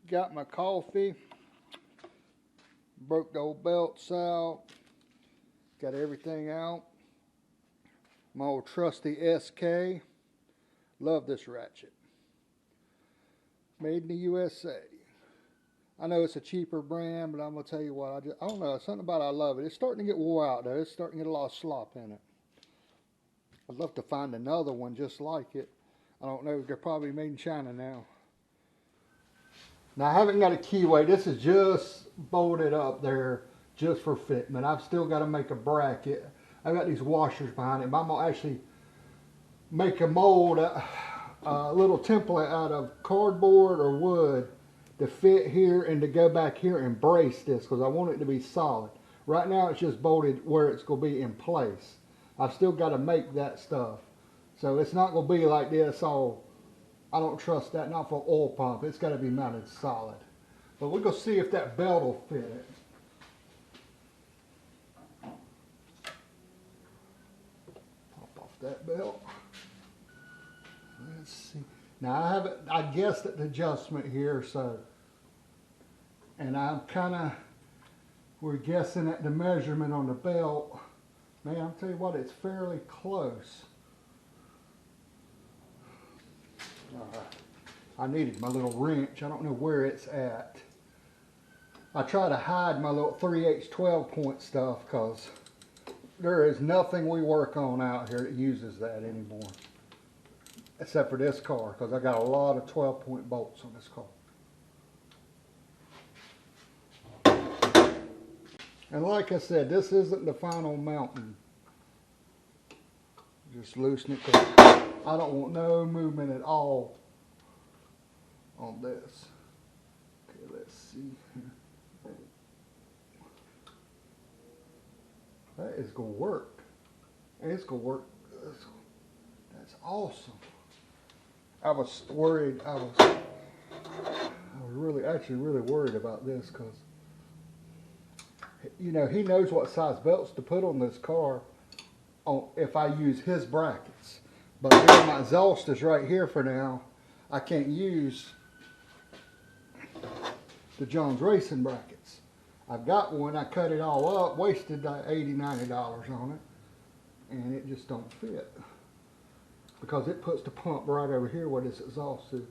Got my coffee. Broke the old belts out. Got everything out. My old trusty SK. Love this ratchet. Made in the USA. I know it's a cheaper brand, but I'm going to tell you what, I don't know, something about it, I love it. It's starting to get wore out though. It's starting to get a lot of slop in it. I'd love to find another one just like it. I don't know, they're probably made in China now. Now I haven't got a keyway. This is just bolted up there just for fitment. I've still got to make a bracket. I've got these washers behind it, but I'm going to actually make a mold, a little template out of cardboard or wood to fit here and to go back here and brace this because I want it to be solid. Right now it's just bolted where it's going to be in place. I've still got to make that stuff. So it's not going to be like this all, I don't trust that, not for oil pump. It's got to be mounted solid. But we're going to see if that belt will fit it. Pop off that belt. Let's see. Now I guessed at the adjustment here, so, and we're guessing at the measurement on the belt. Man, I'll tell you what, it's fairly close. All right. I needed my little wrench. I don't know where it's at. I try to hide my little 3/8 12-point stuff because there is nothing we work on out here that uses that anymore. Except for this car, because I got a lot of 12-point bolts on this car. And like I said, this isn't the final mounting. Just loosen it because I don't want no movement at all on this. Okay, let's see. That is going to work. And it's going to work. That's awesome. I was worried. I was really worried about this because, you know, he knows what size belts to put on this car if I use his brackets. But here my exhaust is right here for now. I can't use the Jones Racing brackets. I've got one. I cut it all up, wasted $80, $90 on it, and it just don't fit. Because it puts the pump right over here where this exhaust is.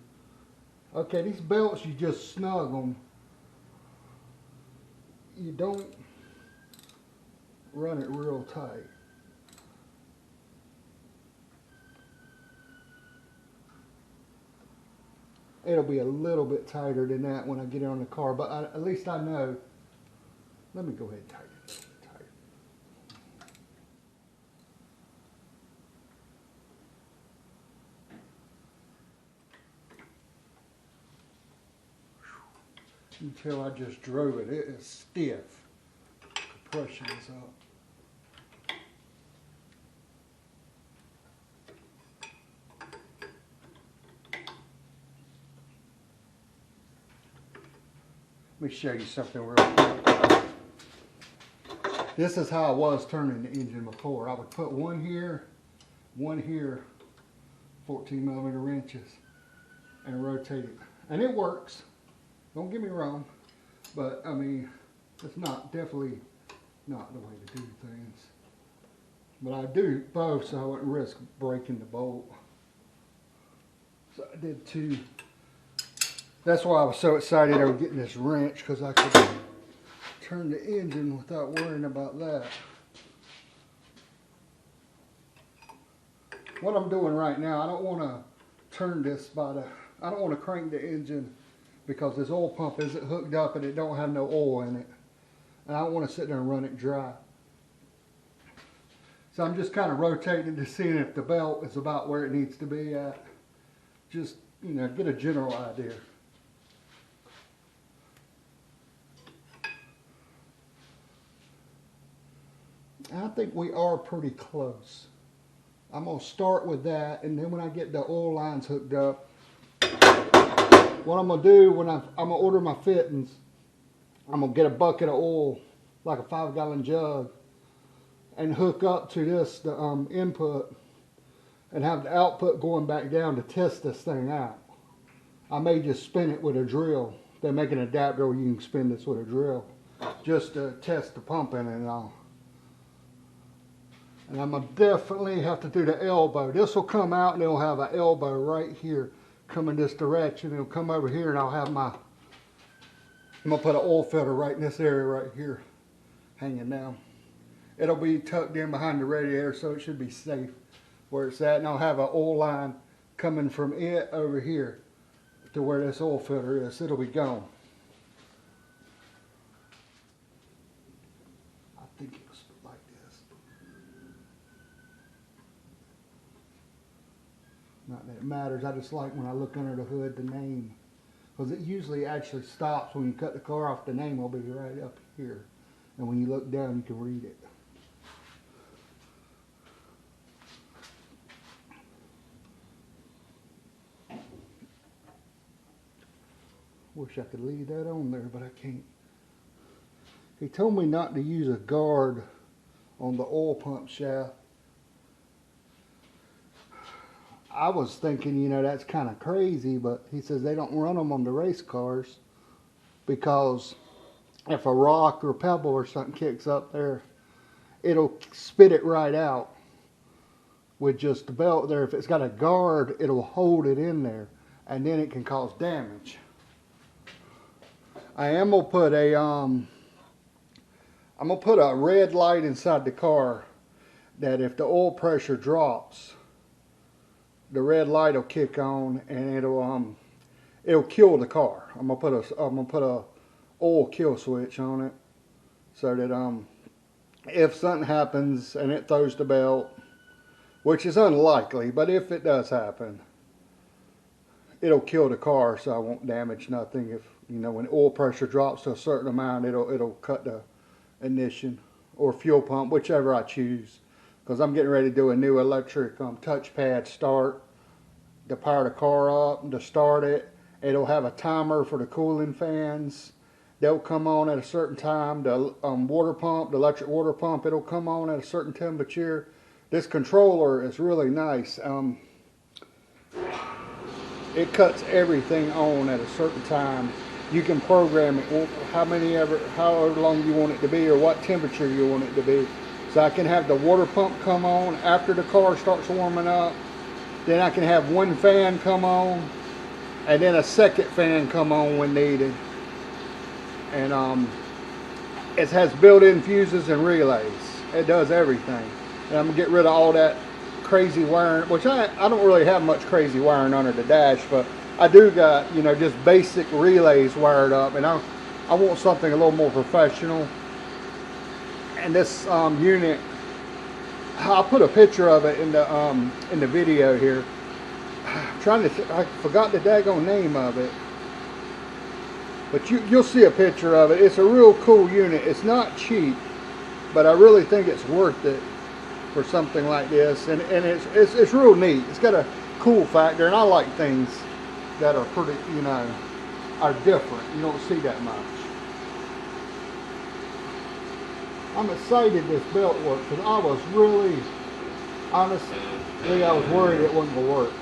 Okay, these belts, you just snug them. You don't run it real tight. It'll be a little bit tighter than that when I get it on the car, but at least I know. Let me go ahead and tighten it. You can tell I just drove it. It is stiff. Compression is up. Let me show you something real quick. This is how I was turning the engine before. I would put one here, 14mm wrenches, and rotate it. And it works. Don't get me wrong, but I mean, it's definitely not the way to do things. But I do both so I wouldn't risk breaking the bolt. So I did two. That's why I was so excited over getting this wrench, because I could turn the engine without worrying about that. What I'm doing right now, I don't want to turn this I don't want to crank the engine because this oil pump isn't hooked up and it don't have no oil in it. And I don't want to sit there and run it dry. So I'm just kind of rotating to see if the belt is about where it needs to be at. Just, you know, get a general idea. I think we are pretty close. I'm going to start with that, and then when I get the oil lines hooked up, what I'm going to do when I'm going to order my fittings, I'm going to get a bucket of oil, like a 5-gallon jug, and hook up to this, the input, and have the output going back down to test this thing out. I may just spin it with a drill They make an adapter where you can spin this with a drill just to test the pumping and all. And I'm gonna definitely have to do the elbow. This will come out and it'll have an elbow right here coming this direction. It'll come over here and I'll have I'm gonna put an oil filter right in this area right here, hanging down. It'll be tucked in behind the radiator, so it should be safe where it's at. And I'll have an oil line coming from it over here to where this oil filter is. It'll be gone. I think it was like this. Not that it matters. I just like when I look under the hood, the name. Because it usually actually stops when you cut the car off. The name will be right up here. And when you look down, you can read it. Wish I could leave that on there, but I can't. He told me not to use a guard on the oil pump shaft. I was thinking, you know, that's kind of crazy, but he says they don't run them on the race cars because if a rock or pebble or something kicks up there, it'll spit it right out with just the belt there. If it's got a guard, it'll hold it in there, and then it can cause damage. I am gonna put a I'm gonna put a red light inside the car that if the oil pressure drops, the red light will kick on and it'll kill the car. I'm gonna put a oil kill switch on it so that if something happens and it throws the belt, which is unlikely, but if it does happen, it'll kill the car, so I won't damage nothing. If you know, when oil pressure drops to a certain amount, it'll cut the ignition or fuel pump, whichever I choose. Because I'm getting ready to do a new electric touchpad start to power the car up and to start it. It'll have a timer for the cooling fans. They'll come on at a certain time. The water pump, the electric water pump, it'll come on at a certain temperature. This controller is really nice. It cuts everything on at a certain time. You can program it however long you want it to be or what temperature you want it to be. So I can have the water pump come on after the car starts warming up. Then I can have one fan come on and then a second fan come on when needed. And it has built-in fuses and relays. It does everything. And I'm gonna get rid of all that crazy wiring, which I don't really have much crazy wiring under the dash, but I do got, you know, just basic relays wired up, and I want something a little more professional. And this unit, I'll put a picture of it in the video here. I forgot the daggone name of it, but you'll see a picture of it. It's a real cool unit. It's not cheap, but I really think it's worth it for something like this, and it's real neat. It's got a cool factor, and I like things that are pretty, you know, are different. You don't see that much. I'm excited this belt works because I was really, honestly, I was worried it wasn't going to work.